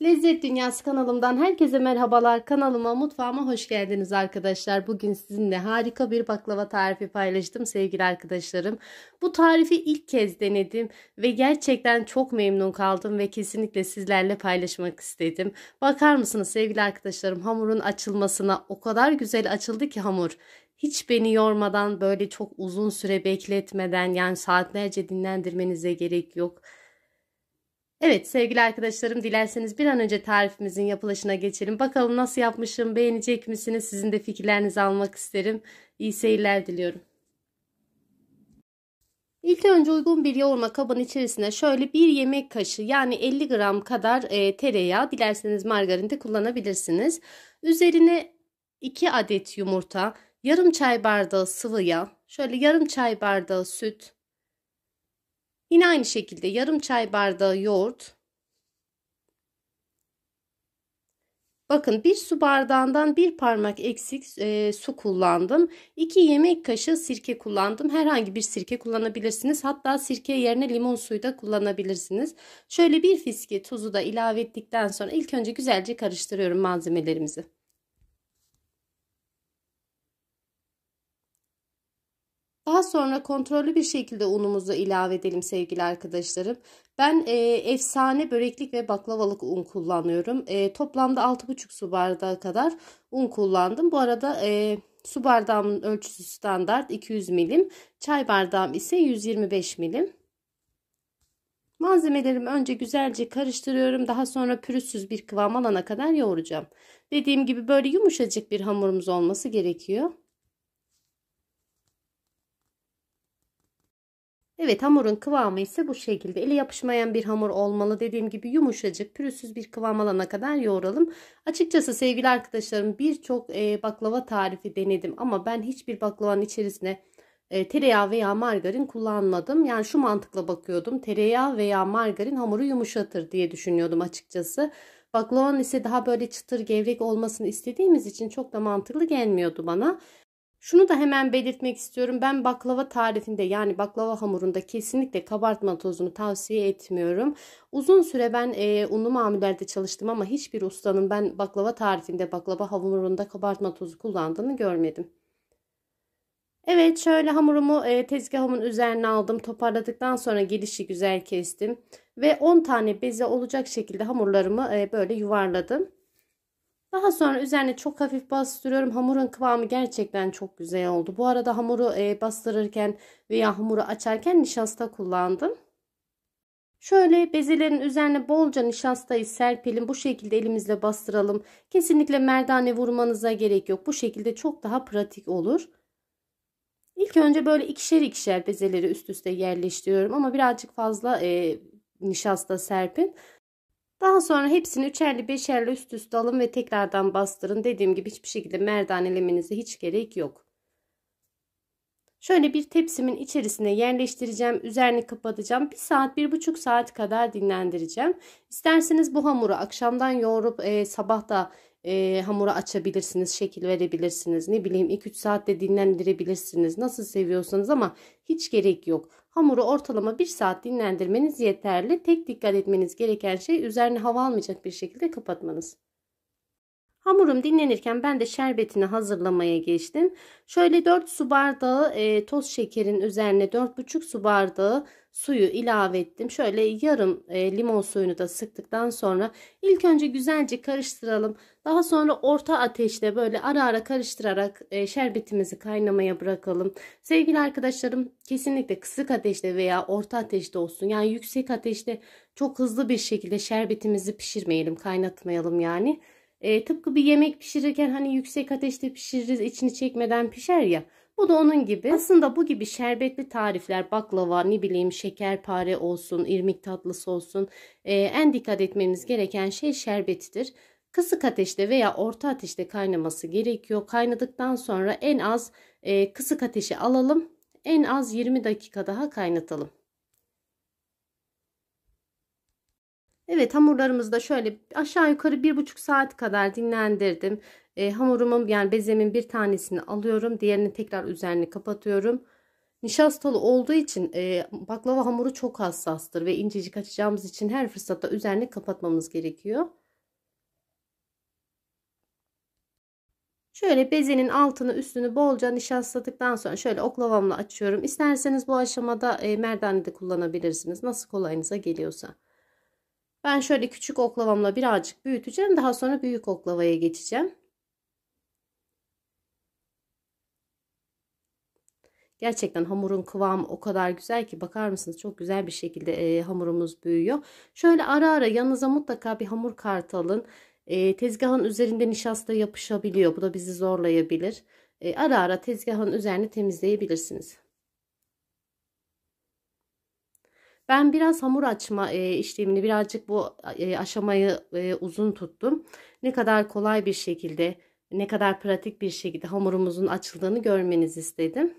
Lezzet Dünyası kanalımdan herkese merhabalar. Kanalıma, mutfağıma hoş geldiniz arkadaşlar. Bugün sizinle harika bir baklava tarifi paylaştım sevgili arkadaşlarım. Bu tarifi ilk kez denedim ve gerçekten çok memnun kaldım ve kesinlikle sizlerle paylaşmak istedim. Bakar mısınız sevgili arkadaşlarım, hamurun açılmasına o kadar güzel açıldı ki hamur. Hiç beni yormadan, böyle çok uzun süre bekletmeden, yani saatlerce dinlendirmenize gerek yok. Evet sevgili arkadaşlarım, dilerseniz bir an önce tarifimizin yapılışına geçelim. Bakalım nasıl yapmışım, beğenecek misiniz? Sizin de fikirlerinizi almak isterim. İyi seyirler diliyorum. İlk önce uygun bir yoğurma kabının içerisine şöyle bir yemek kaşığı, yani 50 gram kadar tereyağı, dilerseniz margarin de kullanabilirsiniz. Üzerine 2 adet yumurta, yarım çay bardağı sıvı yağ, şöyle yarım çay bardağı süt, yine aynı şekilde yarım çay bardağı yoğurt. Bakın, bir su bardağından bir parmak eksik su kullandım. 2 yemek kaşığı sirke kullandım. Herhangi bir sirke kullanabilirsiniz. Hatta sirke yerine limon suyu da kullanabilirsiniz. Şöyle bir fiske tuzu da ilave ettikten sonra ilk önce güzelce karıştırıyorum malzemelerimizi. Daha sonra kontrollü bir şekilde unumuzu ilave edelim sevgili arkadaşlarım. Ben efsane böreklik ve baklavalık un kullanıyorum. Toplamda 6,5 su bardağı kadar un kullandım. Bu arada su bardağımın ölçüsü standart 200 milim. Çay bardağım ise 125 milim. Malzemelerimi önce güzelce karıştırıyorum. Daha sonra pürüzsüz bir kıvam alana kadar yoğuracağım. Dediğim gibi böyle yumuşacık bir hamurumuz olması gerekiyor. Evet, hamurun kıvamı ise bu şekilde. Ele yapışmayan bir hamur olmalı. Dediğim gibi yumuşacık, pürüzsüz bir kıvam alana kadar yoğuralım. Açıkçası sevgili arkadaşlarım, birçok baklava tarifi denedim ama ben hiçbir baklavanın içerisine tereyağı veya margarin kullanmadım. Yani şu mantıkla bakıyordum. Tereyağı veya margarin hamuru yumuşatır diye düşünüyordum açıkçası. Baklavanın ise daha böyle çıtır, gevrek olmasını istediğimiz için çok da mantıklı gelmiyordu bana. Şunu da hemen belirtmek istiyorum. Ben baklava tarifinde, yani baklava hamurunda kesinlikle kabartma tozunu tavsiye etmiyorum. Uzun süre ben unlu mamullerde çalıştım ama hiçbir ustanın ben baklava tarifinde, baklava hamurunda kabartma tozu kullandığını görmedim. Evet, şöyle hamurumu tezgahımın üzerine aldım. Toparladıktan sonra gelişi güzel kestim. Ve 10 tane beze olacak şekilde hamurlarımı böyle yuvarladım. Daha sonra üzerine çok hafif bastırıyorum. Hamurun kıvamı gerçekten çok güzel oldu. Bu arada hamuru bastırırken veya hamuru açarken nişasta kullandım. Şöyle bezelerin üzerine bolca nişastayı serpelim. Bu şekilde elimizle bastıralım. Kesinlikle merdane vurmanıza gerek yok. Bu şekilde çok daha pratik olur. İlk önce böyle ikişer ikişer bezeleri üst üste yerleştiriyorum. Ama birazcık fazla nişasta serpin. Daha sonra hepsini üçerli beşerli üst üste alın ve tekrardan bastırın. Dediğim gibi hiçbir şekilde merdanelemenize hiç gerek yok. Şöyle bir tepsimin içerisine yerleştireceğim. Üzerini kapatacağım. 1 saat, 1,5 saat kadar dinlendireceğim. İsterseniz bu hamuru akşamdan yoğurup sabah da hamuru açabilirsiniz. Şekil verebilirsiniz. Ne bileyim 2-3 saatte dinlendirebilirsiniz. Nasıl seviyorsanız, ama hiç gerek yok. Hamuru ortalama 1 saat dinlendirmeniz yeterli. Tek dikkat etmeniz gereken şey üzerine hava almayacak bir şekilde kapatmanız. Hamurum dinlenirken ben de şerbetini hazırlamaya geçtim. Şöyle 4 su bardağı toz şekerin üzerine 4,5 su bardağı suyu ilave ettim. Şöyle yarım limon suyunu da sıktıktan sonra ilk önce güzelce karıştıralım. Daha sonra orta ateşte böyle ara ara karıştırarak şerbetimizi kaynamaya bırakalım. Sevgili arkadaşlarım, kesinlikle kısık ateşte veya orta ateşte olsun. Yani yüksek ateşte çok hızlı bir şekilde şerbetimizi pişirmeyelim, kaynatmayalım yani. Tıpkı bir yemek pişirirken hani yüksek ateşte pişiririz, içini çekmeden pişer ya. Bu da onun gibi. Aslında bu gibi şerbetli tarifler, baklava, ne bileyim şekerpare olsun, irmik tatlısı olsun, en dikkat etmemiz gereken şey şerbetidir. Kısık ateşte veya orta ateşte kaynaması gerekiyor. Kaynadıktan sonra en az kısık ateşe alalım. En az 20 dakika daha kaynatalım. Evet, hamurlarımızı da şöyle aşağı yukarı 1,5 saat kadar dinlendirdim. Hamurumun, yani bezemin bir tanesini alıyorum. Diğerini tekrar üzerini kapatıyorum. Nişastalı olduğu için baklava hamuru çok hassastır ve incecik açacağımız için her fırsatta üzerini kapatmamız gerekiyor. Şöyle bezenin altını üstünü bolca nişastladıktan sonra şöyle oklavamla açıyorum. İsterseniz bu aşamada merdane de kullanabilirsiniz. Nasıl kolayınıza geliyorsa. Ben şöyle küçük oklavamla birazcık büyüteceğim. Daha sonra büyük oklavaya geçeceğim. Gerçekten hamurun kıvamı o kadar güzel ki bakar mısınız? Çok güzel bir şekilde hamurumuz büyüyor. Şöyle ara ara yanınıza mutlaka bir hamur kartı alın. Tezgahın üzerinde nişasta yapışabiliyor. Bu da bizi zorlayabilir. Ara ara tezgahın üzerini temizleyebilirsiniz. Ben biraz hamur açma işlemini birazcık bu aşamayı uzun tuttum. Ne kadar kolay bir şekilde, ne kadar pratik bir şekilde hamurumuzun açıldığını görmenizi istedim.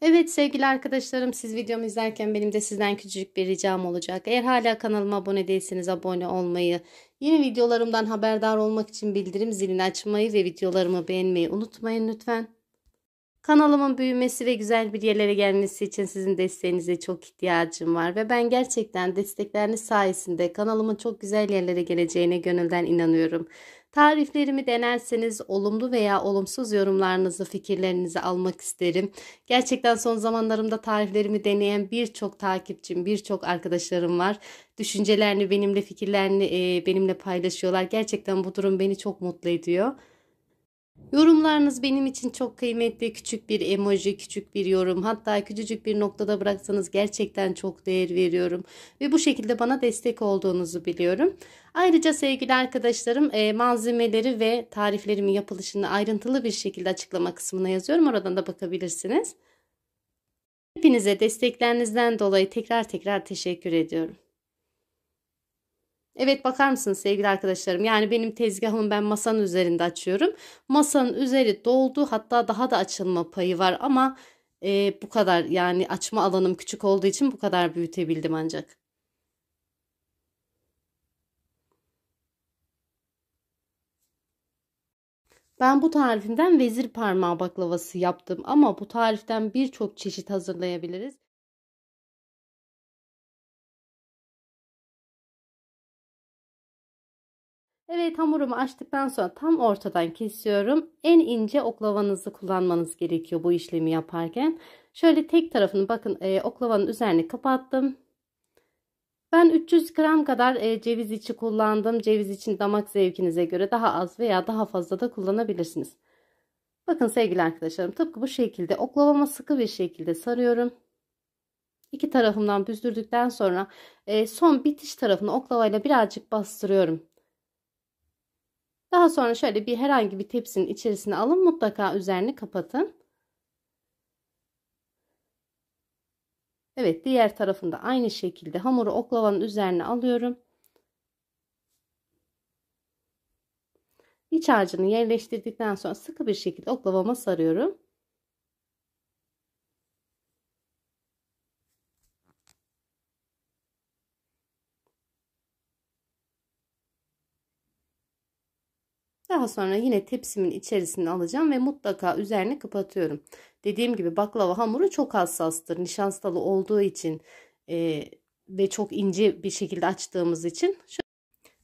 Evet sevgili arkadaşlarım, siz videomu izlerken benim de sizden küçücük bir ricam olacak. Eğer hala kanalıma abone değilseniz abone olmayı, yeni videolarımdan haberdar olmak için bildirim zilini açmayı ve videolarımı beğenmeyi unutmayın lütfen. Kanalımın büyümesi ve güzel bir yerlere gelmesi için sizin desteğinize çok ihtiyacım var ve ben gerçekten destekleriniz sayesinde kanalımın çok güzel yerlere geleceğine gönülden inanıyorum. Tariflerimi denerseniz olumlu veya olumsuz yorumlarınızı, fikirlerinizi almak isterim. Gerçekten son zamanlarımda tariflerimi deneyen birçok takipçim, birçok arkadaşlarım var. Düşüncelerini benimle, fikirlerini benimle paylaşıyorlar. Gerçekten bu durum beni çok mutlu ediyor. Yorumlarınız benim için çok kıymetli. Küçük bir emoji, küçük bir yorum, hatta küçücük bir noktada bıraksanız gerçekten çok değer veriyorum. Ve bu şekilde bana destek olduğunuzu biliyorum. Ayrıca sevgili arkadaşlarım malzemeleri ve tariflerimin yapılışını ayrıntılı bir şekilde açıklama kısmına yazıyorum. Oradan da bakabilirsiniz. Hepinize desteklerinizden dolayı tekrar teşekkür ediyorum. Evet bakar mısınız sevgili arkadaşlarım? Yani benim tezgahımı ben masanın üzerinde açıyorum. Masanın üzeri doldu. Hatta daha da açılma payı var ama bu kadar, yani açma alanım küçük olduğu için bu kadar büyütebildim ancak. Ben bu tarifimden vezir parmağı baklavası yaptım ama bu tariften birçok çeşit hazırlayabiliriz. Evet, hamurumu açtıktan sonra tam ortadan kesiyorum. En ince oklavanızı kullanmanız gerekiyor bu işlemi yaparken. Şöyle tek tarafını bakın oklavanın üzerine kapattım. Ben 300 gram kadar ceviz içi kullandım. Ceviz için damak zevkinize göre daha az veya daha fazla da kullanabilirsiniz. Bakın sevgili arkadaşlarım, tıpkı bu şekilde oklavama sıkı bir şekilde sarıyorum. İki tarafından büzdürdükten sonra son bitiş tarafını oklavayla birazcık bastırıyorum. Daha sonra şöyle bir herhangi bir tepsinin içerisine alın, mutlaka üzerini kapatın. Evet, diğer tarafında aynı şekilde hamuru oklavanın üzerine alıyorum. İç harcını yerleştirdikten sonra sıkı bir şekilde oklavama sarıyorum. Daha sonra yine tepsimin içerisine alacağım ve mutlaka üzerini kapatıyorum. Dediğim gibi baklava hamuru çok hassastır. Nişastalı olduğu için ve çok ince bir şekilde açtığımız için.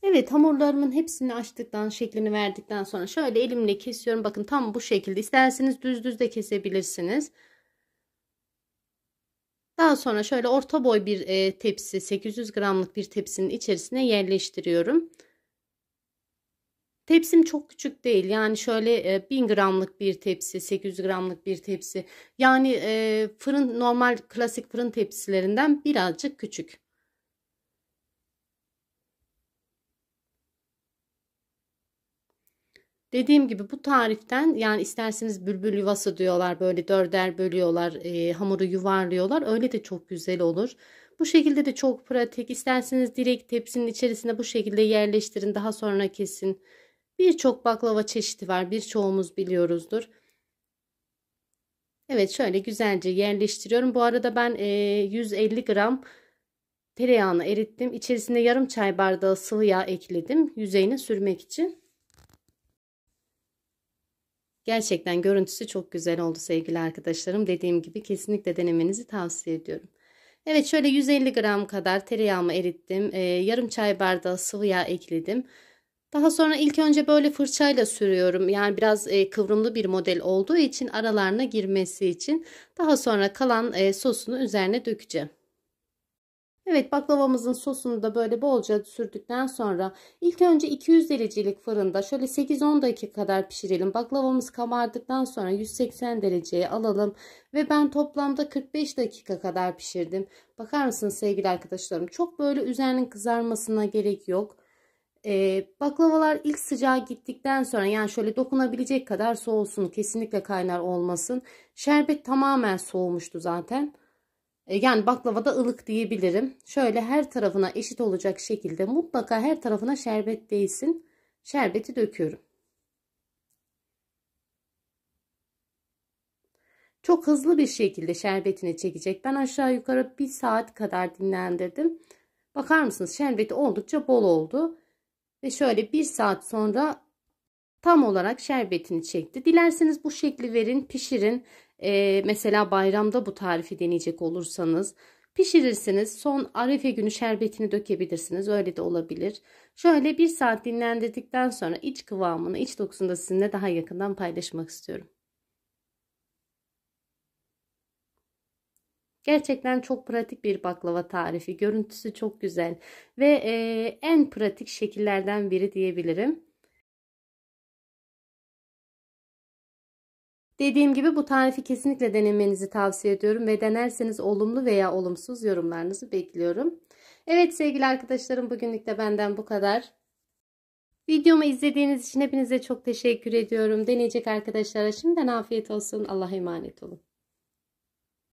Evet, hamurlarımın hepsini açtıktan, şeklini verdikten sonra şöyle elimle kesiyorum. Bakın tam bu şekilde. İsterseniz düz düz de kesebilirsiniz. Daha sonra şöyle orta boy bir tepsi, 800 gramlık bir tepsinin içerisine yerleştiriyorum. Tepsim çok küçük değil. Yani şöyle 1000 gramlık bir tepsi, 800 gramlık bir tepsi. Yani fırın, normal klasik fırın tepsilerinden birazcık küçük. Dediğim gibi bu tariften, yani isterseniz bülbül yuvası diyorlar, böyle dörder bölüyorlar, hamuru yuvarlıyorlar, öyle de çok güzel olur. Bu şekilde de çok pratik. İsterseniz direkt tepsinin içerisine bu şekilde yerleştirin, daha sonra kesin. Birçok baklava çeşidi var, birçoğumuz biliyoruzdur. Evet, şöyle güzelce yerleştiriyorum. Bu arada ben 150 gram tereyağını erittim. İçerisine yarım çay bardağı sıvı yağ ekledim yüzeyine sürmek için. Gerçekten görüntüsü çok güzel oldu sevgili arkadaşlarım. Dediğim gibi kesinlikle denemenizi tavsiye ediyorum. Evet, şöyle 150 gram kadar tereyağımı erittim. Yarım çay bardağı sıvı yağ ekledim. Daha sonra ilk önce böyle fırçayla sürüyorum. Yani biraz kıvrımlı bir model olduğu için aralarına girmesi için. Daha sonra kalan sosunu üzerine dökeceğim. Evet, baklavamızın sosunu da böyle bolca sürdükten sonra ilk önce 200 derecelik fırında şöyle 8-10 dakika kadar pişirelim. Baklavamız kabardıktan sonra 180 dereceye alalım ve ben toplamda 45 dakika kadar pişirdim. Bakar mısınız sevgili arkadaşlarım? Çok böyle üzerinin kızarmasına gerek yok. Baklavalar ilk sıcağı gittikten sonra yani şöyle dokunabilecek kadar soğusun. Kesinlikle kaynar olmasın. Şerbet tamamen soğumuştu zaten. Yani baklavada ılık diyebilirim. Şöyle her tarafına eşit olacak şekilde mutlaka her tarafına şerbet değsin. Şerbeti döküyorum. Çok hızlı bir şekilde şerbetini çekecek. Ben aşağı yukarı 1 saat kadar dinlendirdim. Bakar mısınız? Şerbeti oldukça bol oldu. Ve şöyle 1 saat sonra tam olarak şerbetini çekti. Dilerseniz bu şekli verin, pişirin. Mesela bayramda bu tarifi deneyecek olursanız pişirirsiniz. Son Arefe günü şerbetini dökebilirsiniz. Öyle de olabilir. Şöyle 1 saat dinlendirdikten sonra iç kıvamını, iç dokusunu da sizinle daha yakından paylaşmak istiyorum. Gerçekten çok pratik bir baklava tarifi. Görüntüsü çok güzel ve en pratik şekillerden biri diyebilirim. Dediğim gibi bu tarifi kesinlikle denemenizi tavsiye ediyorum ve denerseniz olumlu veya olumsuz yorumlarınızı bekliyorum. Evet sevgili arkadaşlarım, bugünlük de benden bu kadar. Videomu izlediğiniz için hepinize çok teşekkür ediyorum. Deneyecek arkadaşlara şimdiden afiyet olsun. Allah'a emanet olun.